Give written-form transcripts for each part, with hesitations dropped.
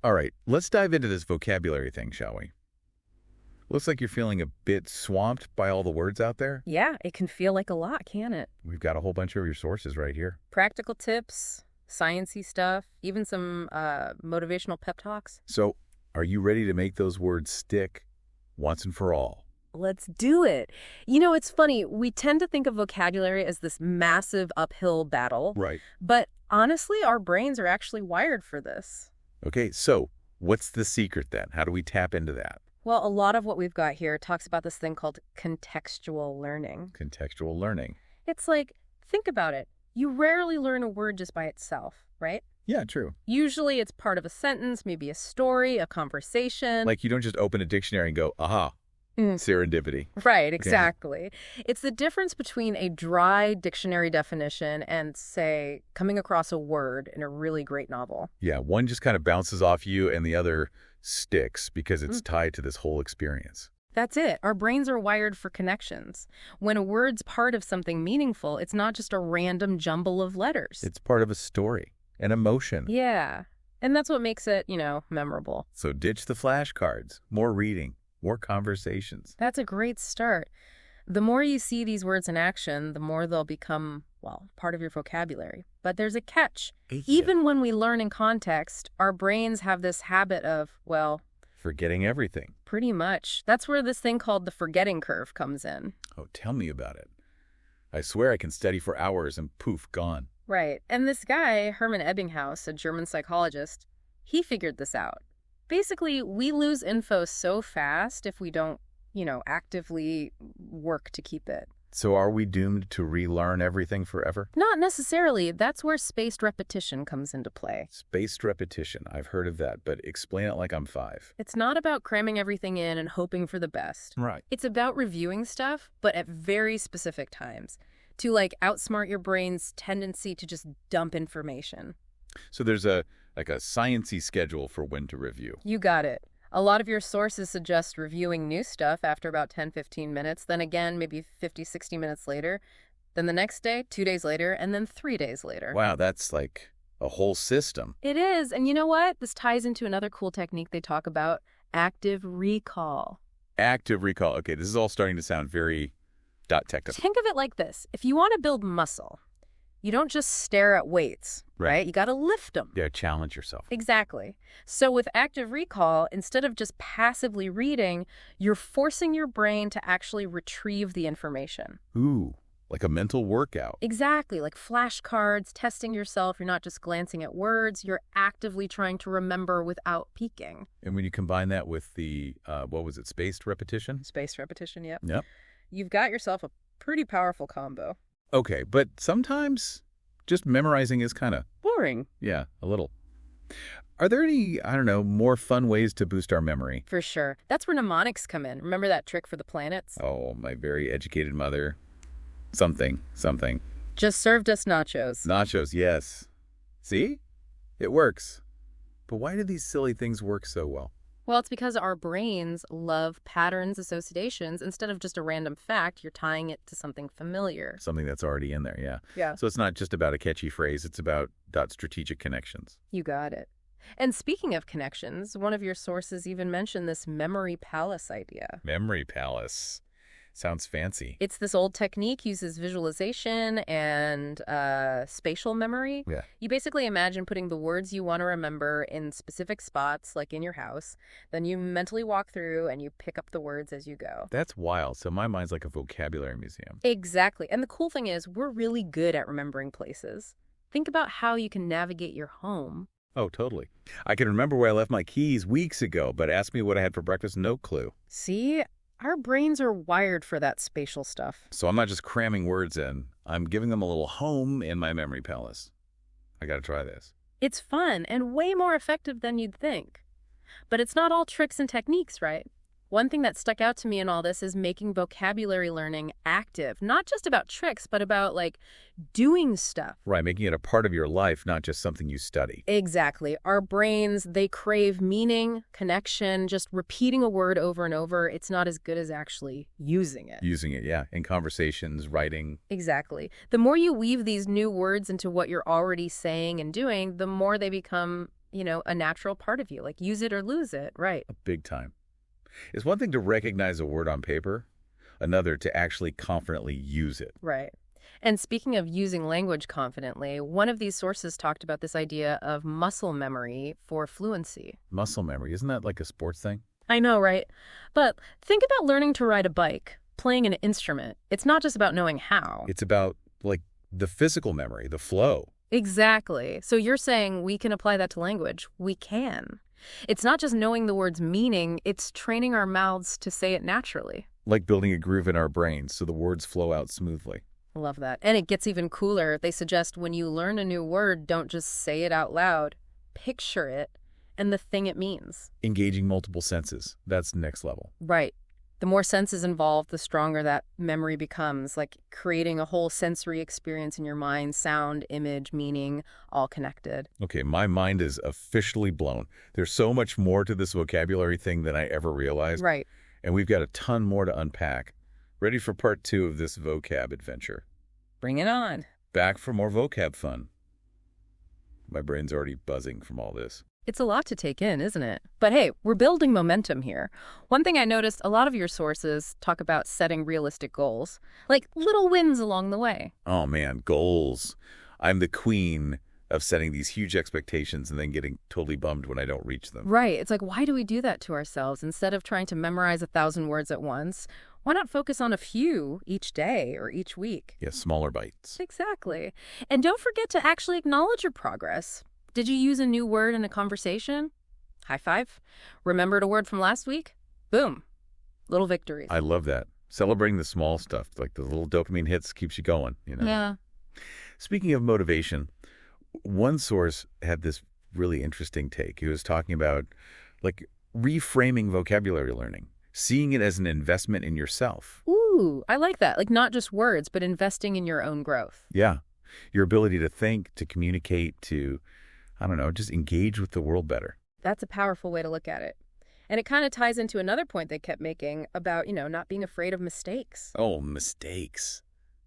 All right, let's dive into this vocabulary thing, shall we? Looks like you're feeling a bit swamped by all the words out there. Yeah, it can feel like a lot, can't it? We've got a whole bunch of your sources right here. Practical tips, sciencey stuff, even some motivational pep talks. So, are you ready to make those words stick once and for all? Let's do it. You know, it's funny. We tend to think of vocabulary as this massive uphill battle. Right. But honestly, our brains are actually wired for this. Okay, so what's the secret then? How do we tap into that? Well, a lot of what we've got here talks about this thing called contextual learning. Contextual learning. It's like, think about it. You rarely learn a word just by itself, right? Yeah, true. Usually it's part of a sentence, maybe a story, a conversation. Like you don't just open a dictionary and go, aha, serendipity. Right, exactly. It's the difference between a dry dictionary definition and, say, coming across a word in a really great novel. Yeah, one just kind of bounces off you and the other sticks because it's tied to this whole experience. That's it. Our brains are wired for connections. When a word's part of something meaningful, it's not just a random jumble of letters. It's part of a story, an emotion. Yeah, and that's what makes it, memorable. So ditch the flashcards, more reading, more conversations. That's a great start. The more you see these words in action, the more they'll become, part of your vocabulary. But there's a catch. Even when we learn in context, our brains have this habit of, forgetting everything. Pretty much. That's where this thing called the forgetting curve comes in. Oh, tell me about it. I swear I can study for hours and poof, gone. Right. And this guy, Hermann Ebbinghaus, a German psychologist, he figured this out. Basically, we lose info so fast if we don't, actively work to keep it. So are we doomed to relearn everything forever? Not necessarily. That's where spaced repetition comes into play. Spaced repetition. I've heard of that, but explain it like I'm 5. It's not about cramming everything in and hoping for the best. Right. It's about reviewing stuff, but at very specific times, to outsmart your brain's tendency to just dump information. So there's a science-y schedule for when to review. You got it. A lot of your sources suggest reviewing new stuff after about 10-15 minutes, then again maybe 50-60 minutes later, then the next day, 2 days later, and then 3 days later. Wow, that's like a whole system. It is. And you know what? This ties into another cool technique they talk about, active recall. Active recall. Okay, this is all starting to sound very technical. Think of it like this. If you want to build muscle, you don't just stare at weights, right? You got to lift them. Yeah, challenge yourself. Exactly. So with active recall, instead of just passively reading, you're forcing your brain to actually retrieve the information. Ooh, like a mental workout. Exactly, like flashcards, testing yourself. You're not just glancing at words, you're actively trying to remember without peeking. And when you combine that with the, spaced repetition? Spaced repetition, yep. Yep. You've got yourself a pretty powerful combo. Okay, but sometimes just memorizing is kind of boring. Yeah, a little. Are there any, more fun ways to boost our memory? For sure. That's where mnemonics come in. Remember that trick for the planets? Oh, my very educated mother. Something. Just served us nachos. Nachos, yes. See? It works. But why do these silly things work so well? Well, it's because our brains love patterns, associations. Instead of just a random fact, you're tying it to something familiar. Something that's already in there, yeah. Yeah. So it's not just about a catchy phrase, it's about strategic connections. You got it. And speaking of connections, one of your sources even mentioned this memory palace idea. Memory palace. Sounds fancy. It's this old technique, uses visualization and spatial memory. Yeah. You basically imagine putting the words you want to remember in specific spots, like in your house. Then you mentally walk through and you pick up the words as you go. That's wild. So my mind's like a vocabulary museum. Exactly. And the cool thing is we're really good at remembering places. Think about how you can navigate your home. Oh, totally. I can remember where I left my keys weeks ago, but ask me what I had for breakfast, no clue. See? Our brains are wired for that spatial stuff. So I'm not just cramming words in. I'm giving them a little home in my memory palace. I got to try this. It's fun and way more effective than you'd think. But it's not all tricks and techniques, right? One thing that stuck out to me in all this is making vocabulary learning active. Not just about tricks, but about, doing stuff. Right, making it a part of your life, not just something you study. Exactly. Our brains, they crave meaning, connection, just repeating a word over and over. It's not as good as actually using it. Using it, yeah, in conversations, writing. Exactly. The more you weave these new words into what you're already saying and doing, the more they become a natural part of you, like use it or lose it, right? Big time. It's one thing to recognize a word on paper, another to actually confidently use it. Right. And speaking of using language confidently, one of these sources talked about this idea of muscle memory for fluency. Muscle memory, isn't that like a sports thing? I know, right? But think about learning to ride a bike, playing an instrument. It's not just about knowing how. It's about, like, the physical memory, the flow. Exactly. So you're saying we can apply that to language. We can. It's not just knowing the word's meaning, it's training our mouths to say it naturally. Like building a groove in our brains so the words flow out smoothly. Love that. And it gets even cooler. They suggest when you learn a new word, don't just say it out loud. Picture it and the thing it means. Engaging multiple senses. That's next level. Right. The more senses involved, the stronger that memory becomes, like creating a whole sensory experience in your mind, sound, image, meaning, all connected. Okay, my mind is officially blown. There's so much more to this vocabulary thing than I ever realized. Right. And we've got a ton more to unpack. Ready for part 2 of this vocab adventure. Bring it on. Back for more vocab fun. My brain's already buzzing from all this. It's a lot to take in, isn't it? But hey, we're building momentum here. One thing I noticed, a lot of your sources talk about setting realistic goals, like little wins along the way. Oh man, goals. I'm the queen of setting these huge expectations and then getting totally bummed when I don't reach them. Right. It's like, why do we do that to ourselves? Instead of trying to memorize 1,000 words at once, why not focus on a few each day or each week? Yeah, smaller bites. Exactly. And don't forget to actually acknowledge your progress. Did you use a new word in a conversation? High five. Remembered a word from last week? Boom. Little victories. I love that. Celebrating the small stuff, like the little dopamine hits, keeps you going, Yeah. Speaking of motivation, one source had this really interesting take. He was talking about, like, reframing vocabulary learning, seeing it as an investment in yourself. Ooh, I like that. Like not just words, but investing in your own growth. Yeah. Your ability to think, to communicate, to, I don't know, just engage with the world better. That's a powerful way to look at it. And it kind of ties into another point they kept making about, not being afraid of mistakes. Oh, mistakes.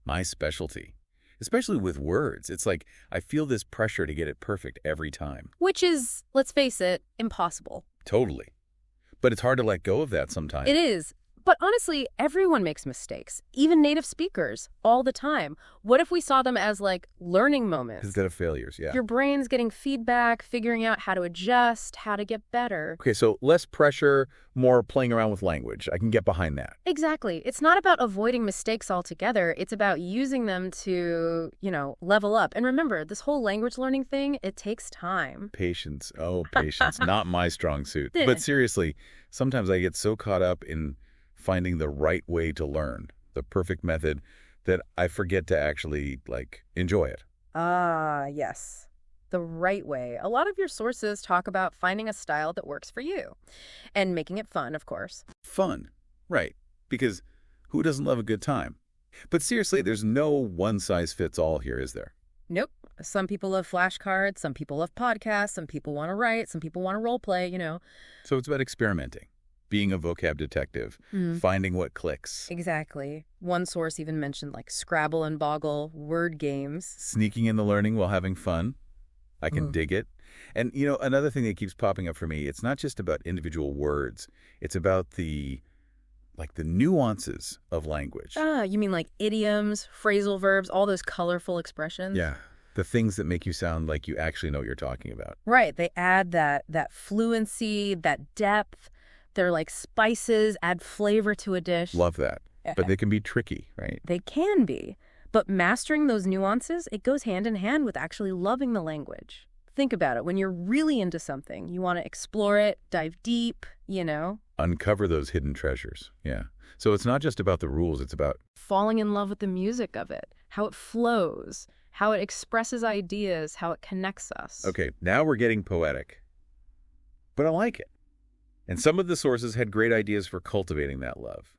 My specialty. Especially with words. It's like I feel this pressure to get it perfect every time. Which is, let's face it, impossible. Totally. But it's hard to let go of that sometimes. It is. But honestly, everyone makes mistakes, even native speakers, all the time. What if we saw them as like learning moments? Instead of failures, yeah. Your brain's getting feedback, figuring out how to adjust, how to get better. Okay, so less pressure, more playing around with language. I can get behind that. Exactly. It's not about avoiding mistakes altogether. It's about using them to, level up. And remember, this whole language learning thing, it takes time. Patience. Oh, patience. Not my strong suit. But seriously, sometimes I get so caught up in finding the right way to learn, the perfect method, that I forget to actually, enjoy it. Ah, yes. The right way. A lot of your sources talk about finding a style that works for you and making it fun, of course. Fun. Right. Because who doesn't love a good time? But seriously, there's no one-size-fits-all here, is there? Nope. Some people love flashcards, some people love podcasts, some people want to write, some people want to role play, So it's about experimenting. Being a vocab detective, finding what clicks. Exactly. One source even mentioned Scrabble and Boggle, word games. Sneaking in the learning while having fun. I can dig it. And, another thing that keeps popping up for me, it's not just about individual words. It's about the nuances of language. Ah, you mean like idioms, phrasal verbs, all those colorful expressions? Yeah. The things that make you sound like you actually know what you're talking about. Right. They add that fluency, that depth. They're like spices, add flavor to a dish. Love that. But they can be tricky, right? They can be. But mastering those nuances, it goes hand in hand with actually loving the language. Think about it. When you're really into something, you want to explore it, dive deep, Uncover those hidden treasures. Yeah. So it's not just about the rules. It's about falling in love with the music of it, how it flows, how it expresses ideas, how it connects us. Okay, now we're getting poetic. But I like it. And some of the sources had great ideas for cultivating that love,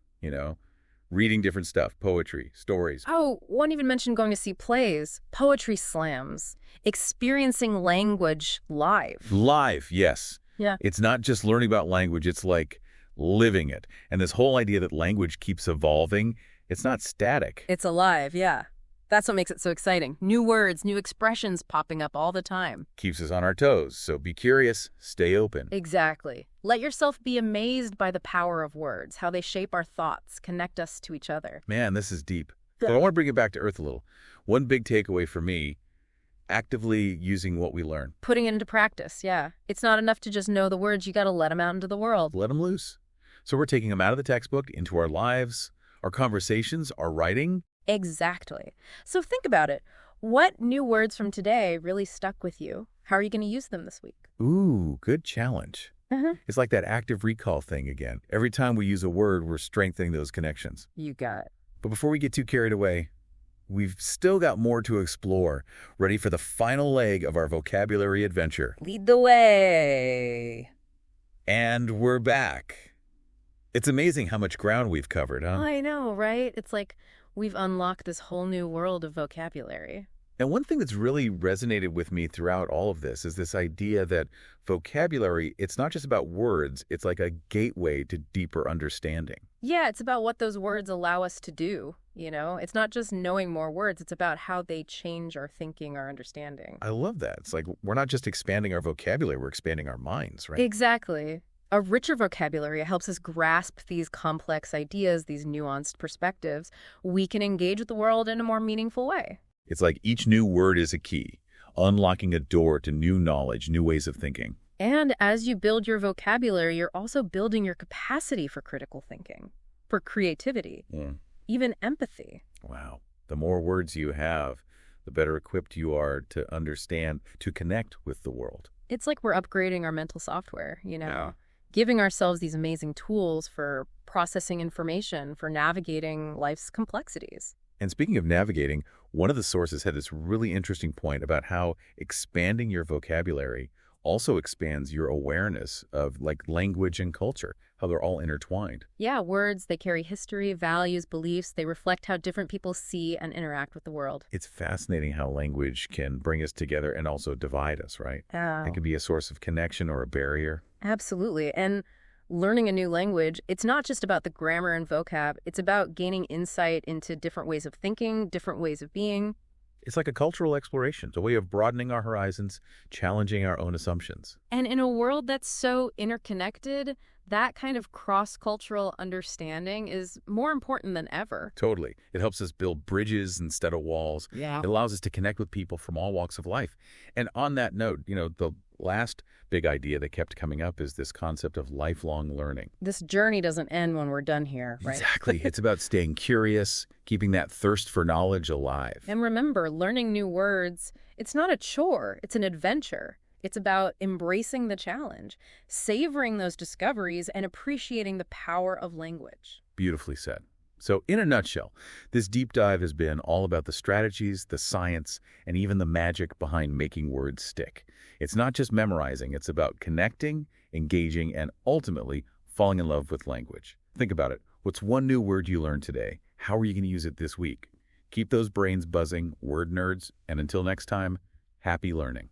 reading different stuff, poetry, stories. Oh, one even mentioned going to see plays, poetry slams, experiencing language live. Live, yes. Yeah. It's not just learning about language, it's like living it. And this whole idea that language keeps evolving, it's not static. It's alive, yeah. That's what makes it so exciting. New words, new expressions popping up all the time. Keeps us on our toes, so be curious, stay open. Exactly. Let yourself be amazed by the power of words, how they shape our thoughts, connect us to each other. Man, this is deep. But I want to bring it back to earth a little. One big takeaway for me, actively using what we learn. Putting it into practice, yeah. It's not enough to just know the words, you got to let them out into the world. Let them loose. So we're taking them out of the textbook, into our lives, our conversations, our writing. Exactly. So think about it. What new words from today really stuck with you? How are you going to use them this week? Ooh, good challenge. It's like that active recall thing again. Every time we use a word, we're strengthening those connections. You got it. But before we get too carried away, we've still got more to explore. Ready for the final leg of our vocabulary adventure. Lead the way. And we're back. It's amazing how much ground we've covered, huh? I know, right? It's like we've unlocked this whole new world of vocabulary. And one thing that's really resonated with me throughout all of this is this idea that vocabulary, it's not just about words, it's like a gateway to deeper understanding. Yeah, it's about what those words allow us to do, you know? It's not just knowing more words, it's about how they change our thinking, our understanding. I love that. It's like we're not just expanding our vocabulary, we're expanding our minds, right? Exactly. A richer vocabulary helps us grasp these complex ideas, these nuanced perspectives. We can engage with the world in a more meaningful way. It's like each new word is a key, unlocking a door to new knowledge, new ways of thinking. And as you build your vocabulary, you're also building your capacity for critical thinking, for creativity, even empathy. Wow. The more words you have, the better equipped you are to understand, to connect with the world. It's like we're upgrading our mental software, you know? Yeah. Giving ourselves these amazing tools for processing information, for navigating life's complexities. And speaking of navigating, one of the sources had this really interesting point about how expanding your vocabulary also expands your awareness of like language and culture, how they're all intertwined. Yeah, words, they carry history, values, beliefs. They reflect how different people see and interact with the world. It's fascinating how language can bring us together and also divide us, right? Oh. It can be a source of connection or a barrier. Absolutely. And learning a new language, it's not just about the grammar and vocab. It's about gaining insight into different ways of thinking, different ways of being. It's like a cultural exploration. It's a way of broadening our horizons, challenging our own assumptions. And in a world that's so interconnected, that kind of cross-cultural understanding is more important than ever. Totally. It helps us build bridges instead of walls. Yeah. It allows us to connect with people from all walks of life. And on that note, you know, the last big idea that kept coming up is this concept of lifelong learning. This journey doesn't end when we're done here, right? Exactly. It's about staying curious, keeping that thirst for knowledge alive. And remember, learning new words, it's not a chore, it's an adventure. It's about embracing the challenge, savoring those discoveries, and appreciating the power of language. Beautifully said. So in a nutshell, this deep dive has been all about the strategies, the science, and even the magic behind making words stick. It's not just memorizing, it's about connecting, engaging, and ultimately falling in love with language. Think about it. What's one new word you learned today? How are you going to use it this week? Keep those brains buzzing, word nerds, and until next time, happy learning.